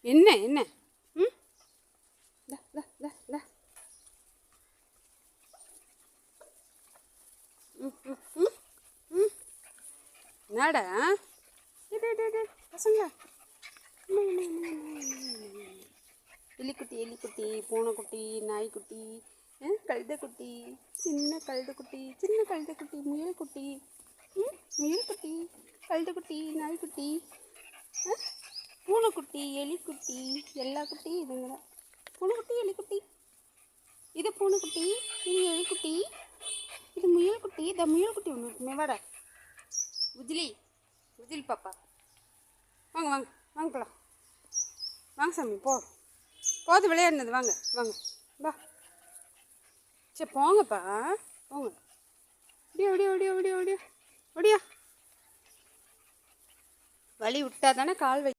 என்ன என்ன ம் த த த த என்னடா இது பசங்க எலிக்குட்டி பூனைக்குட்டி நாய்க்குட்டி கழுதைக்குட்டி சின்ன கழுதைக்குட்டி முயல்குட்டி முயல்குட்டி கழுதைக்குட்டி நாய்க்குட்டி பூனைக்குட்டி எலிக்குட்டி எல்லா குட்டியும் இதுங்க தான். பூனைக்குட்டி எலிக்குட்டி, இது பூனைக்குட்டி, இது எலிக்குட்டி, இது முயல்குட்டி. இந்த முயல்குட்டி ஒன்று இருக்குமே, வாட உஜிலி பாப்பா, வாங்க வாங்க வாங்க போலாம், வாங்க சாமி போது விளையாடுனது, வாங்க வாங்க வா, சரி போங்கப்பா போங்க, ஒடியா ஒடியா ஒடியா ஒடியா ஒடியா ஒடியா, வலி விட்டா தானே கால் வை.